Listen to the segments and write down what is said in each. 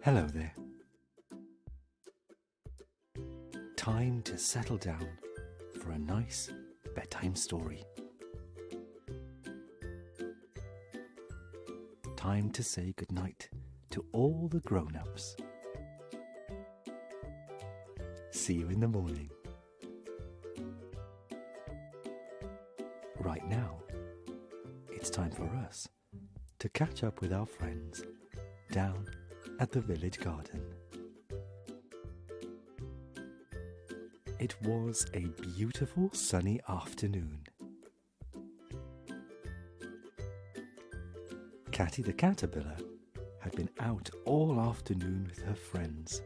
Hello there. Time to settle down for a nice bedtime story. Time to say goodnight to all the grown-ups. See you in the morning. Right now, it's time for us to catch up with our friends down at the village garden. It was a beautiful sunny afternoon. Catty the caterpillar had been out all afternoon with her friends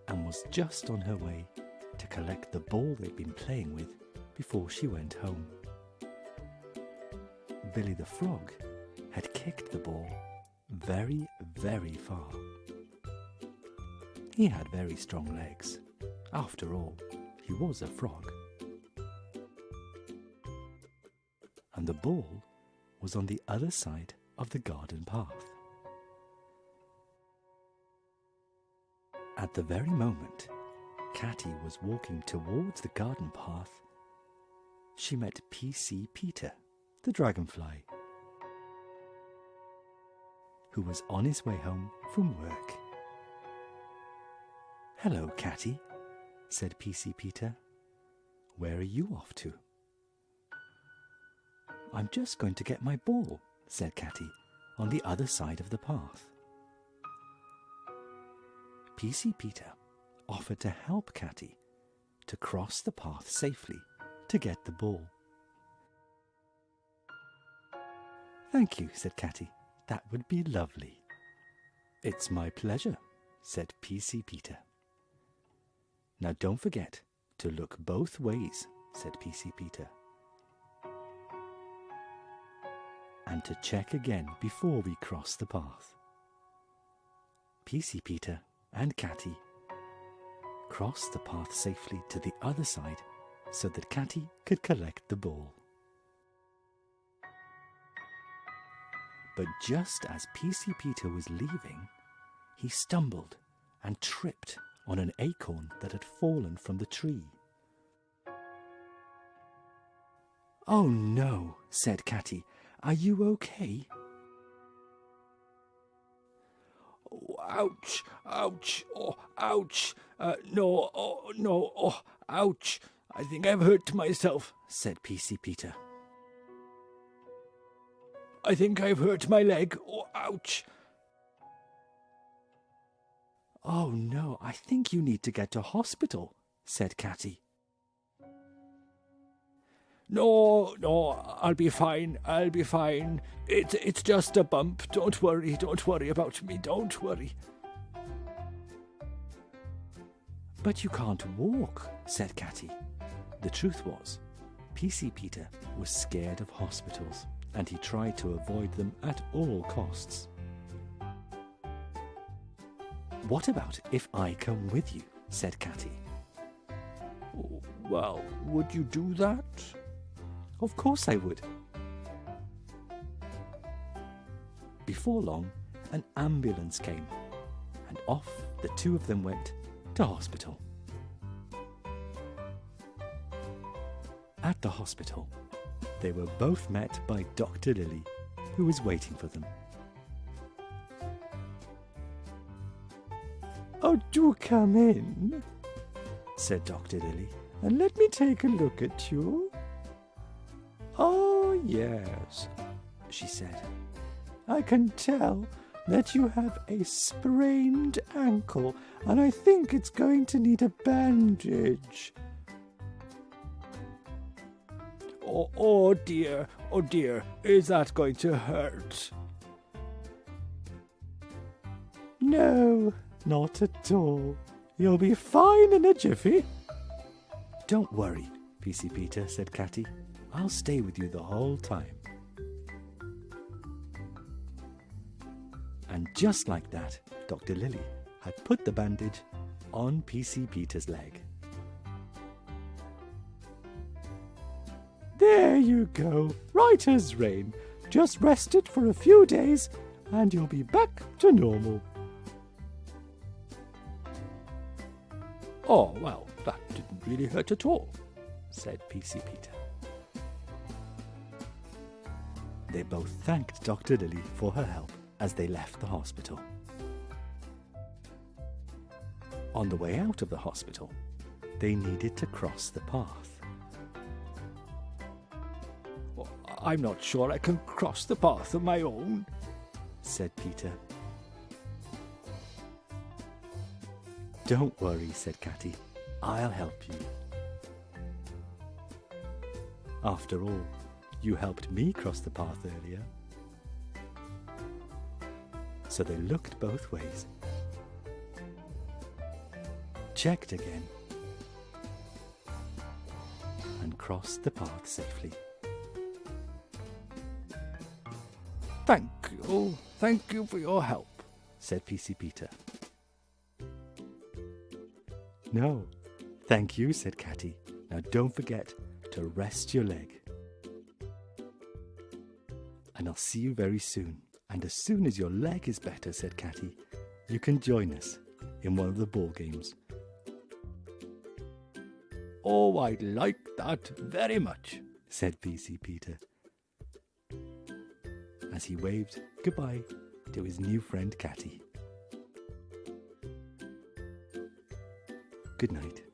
and was just on her way to collect the ball they'd been playing with before she went home. Billy the frog had kicked the ball very, very far. He had very strong legs. After all, he was a frog. And the ball was on the other side of the garden path. At the very moment Catty was walking towards the garden path, she met P.C. Peter, the dragonfly, who was on his way home from work. "Hello, Catty," said P.C. Peter. "Where are you off to?" "I'm just going to get my ball," said Catty, "on the other side of the path." P.C. Peter offered to help Catty to cross the path safely to get the ball. "Thank you," said Catty. "That would be lovely." "It's my pleasure," said P.C. Peter. "Now don't forget to look both ways," said P.C. Peter. "And to check again before we cross the path." P.C. Peter and Catty crossed the path safely to the other side so that Catty could collect the ball. But just as P.C. Peter was leaving, he stumbled and tripped on an acorn that had fallen from the tree. "Oh no," said Catty. "Are you okay?" "Oh, ouch, ouch, oh, ouch, no, oh, no, oh, ouch, I think I've hurt myself," said P.C. Peter. "I think I've hurt my leg, oh, ouch." "Oh no, I think you need to get to hospital," said Catty. No, I'll be fine, It's just a bump, don't worry about me, don't worry." "But you can't walk," said Catty. The truth was, P.C. Peter was scared of hospitals, and he tried to avoid them at all costs. "What about if I come with you?" said Catty. "Well, would you do that?" "Of course I would." Before long, an ambulance came, and off the two of them went to hospital. At the hospital, they were both met by Dr. Lily, who was waiting for them. "Oh, do come in," said Dr. Lily. "and let me take a look at you." "Oh, yes," she said. "I can tell that you have a sprained ankle, and I think it's going to need a bandage." Oh dear, is that going to hurt?" "No, not at all. You'll be fine in a jiffy." "Don't worry, P.C. Peter," said Catty. "I'll stay with you the whole time." And just like that, Dr. Lily had put the bandage on P.C. Peter's leg. "There you go, right as rain. Just rest it for a few days and you'll be back to normal. Oh, well, that didn't really hurt at all, said P.C. Peter. They both thanked Dr. Lily for her help as they left the hospital. On the way out of the hospital, they needed to cross the path. Well, I'm not sure I can cross the path on my own, said Peter. Don't worry, said Catty. I'll help you. After all, you helped me cross the path earlier. So they looked both ways, checked again, and crossed the path safely. Thank you for your help, said P.C. Peter. No, thank you, said Catty. Now don't forget to rest your leg. And I'll see you very soon. And as soon as your leg is better, said Catty, you can join us in one of the ball games. Oh, I'd like that very much, said P.C. Peter, as he waved goodbye to his new friend Catty. Good night.